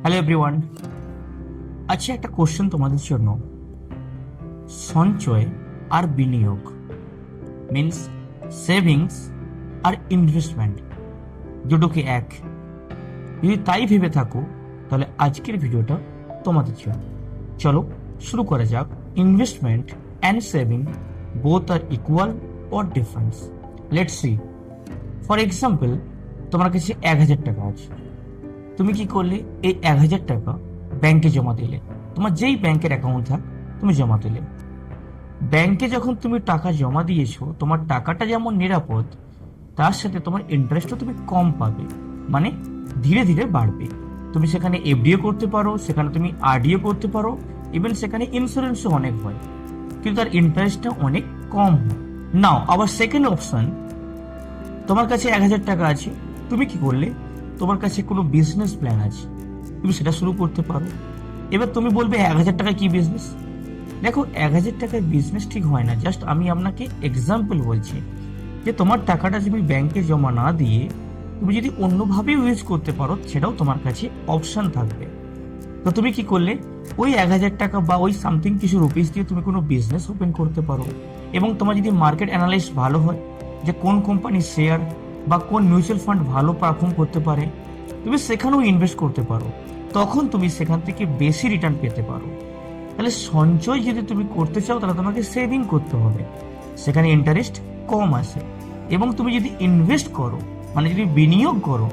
Hello everyone. আচ্ছা, একটা question তোমাদের জন্য। সঞ্চয় আর বিনিয়োগ মিন্স সেভিংস আর ইনভেস্টমেন্ট দুটো কি এক? যদি তাই ভেবে থাকো তাহলে আজকের ভিডিওটা তোমাদের জন্য। চলো শুরু করা যাক। ইনভেস্টমেন্ট অ্যান্ড সেভিং বোথ আর equal or difference? Let's see. For example, তোমার কাছে 1,000 টাকা আছে। তুমি কি করলে? এই 1,000 টাকা ব্যাংকে জমা দিলে। তোমার যেই ব্যাংকের অ্যাকাউন্ট থাক তুমি জমা দিলে। ব্যাংকে যখন তুমি টাকা জমা দিয়েছো, তোমার টাকাটা যেমন নিরাপদ, তার সাথে তোমার ইন্টারেস্টও তুমি কম পাবে, মানে ধীরে ধীরে বাড়বে। তুমি সেখানে এফডিও করতে পারো, সেখানে তুমি আরডিও করতে পারো, ইভেন সেখানে ইন্স্যুরেন্সও অনেক হয়, কিন্তু তার ইন্টারেস্টটা অনেক কম হয়। নাও আবার সেকেন্ড অপশন, তোমার কাছে 1,000 টাকা আছে। তুমি কি করলে? তোমার কাছে কোনো বিজনেস প্ল্যান আছে, তুমি সেটা শুরু করতে পারো। এবার তুমি বলবে 1,000 টাকা কি বিজনেস? দেখো, 1,000 টাকার বিজনেস ঠিক হয় না। জাস্ট আমি আপনাকে এক্সাম্পল বলছি যে তোমার টাকাটা তুমি ব্যাংকে জমা না দিয়ে তুমি যদি অন্যভাবে ইউজ করতে পারো, সেটাও তোমার কাছে অপশন থাকবে। তো তুমি কি করলে? ওই 1,000 টাকা বা ওই সামথিং কিছু রুপিস দিয়ে তুমি কোনো বিজনেস ওপেন করতে পারো। এবং তোমার যদি মার্কেট অ্যানালাইজ ভালো হয় যে কোন কোম্পানির শেয়ার বা কোন মিউচুয়াল ফান্ড ভালো পারফর্ম করতে পারে, তুমি সেখানেও ইনভেস্ট করতে পারো। তখন তুমি সেখান থেকে বেশি রিটার্ন পেতে পারো। তাহলে সঞ্চয় যদি তুমি করতে চাও তাহলে তোমাকে সেভিং করতে হবে, সেখানে ইন্টারেস্ট কম আসে। এবং তুমি যদি ইনভেস্ট করো, মানে যদি বিনিয়োগ করো,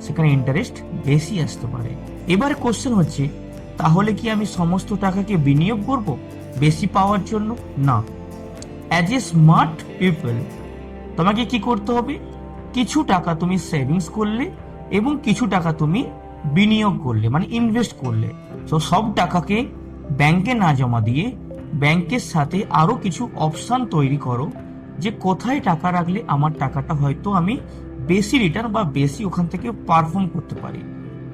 সেখানে ইন্টারেস্ট বেশি আসতে পারে। এবার কোশ্চেন হচ্ছে, তাহলে কি আমি সমস্ত টাকাকে বিনিয়োগ করব বেশি পাওয়ার জন্য? না। অ্যাজ এ স্মার্ট পিপল তোমাকে কি করতে হবে? কিছু টাকা তুমি সেভিংস করলে এবং কিছু টাকা তুমি বিনিয়োগ করলে, মানে ইনভেস্ট করলে। তো সব টাকাকে ব্যাংকে না জমা দিয়ে ব্যাংকের সাথে আরো কিছু অপশন তৈরি করো যে কোথায় টাকা রাখলে আমার টাকাটা হয়তো আমি বেশি রিটার্ন বা বেশি ওখান থেকে পারফর্ম করতে পারি।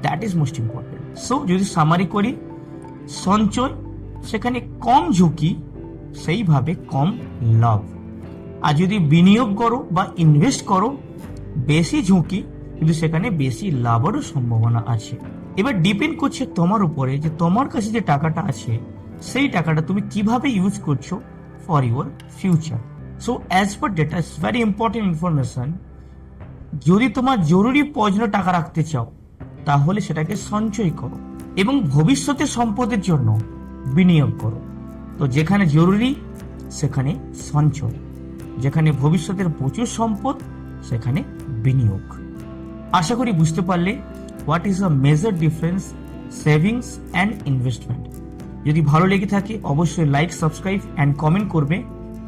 That is most important. So যদি সামারি করি, সঞ্চয় সেখানে কম ঝুঁকি, সেইভাবে কম লাভ। আর যদি বিনিয়োগ করো বা ইনভেস্ট করো, বেশি ঝুঁকি কিন্তু সেখানে বেশি লাভেরও সম্ভাবনা আছে। এবার ডিপেন্ড করছে তোমার উপরে যে তোমার কাছে যে টাকাটা আছে সেই টাকাটা তুমি কিভাবে ইউজ করছো for your future. So as per data is very important information. যদি তোমার জরুরি প্রয়োজনে টাকা রাখতে চাও তাহলে সেটাকে সঞ্চয় করো এবং ভবিষ্যতের সম্পদের জন্য বিনিয়োগ করো। তো যেখানে জরুরি সেখানে সঞ্চয়, যেখানে ভবিষ্যতের প্রচুর সম্পদ সেখানে বিনিয়োগ। আশা করি বুঝতে পারলে what is a major difference savings and investment. যদি ভালো লেগে থাকে অবশ্যই লাইক, সাবস্ক্রাইব অ্যান্ড কমেন্ট করবে।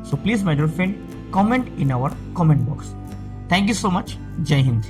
So please my dear friend, comment in our comment box. Thank you so much. জয় হিন্দ।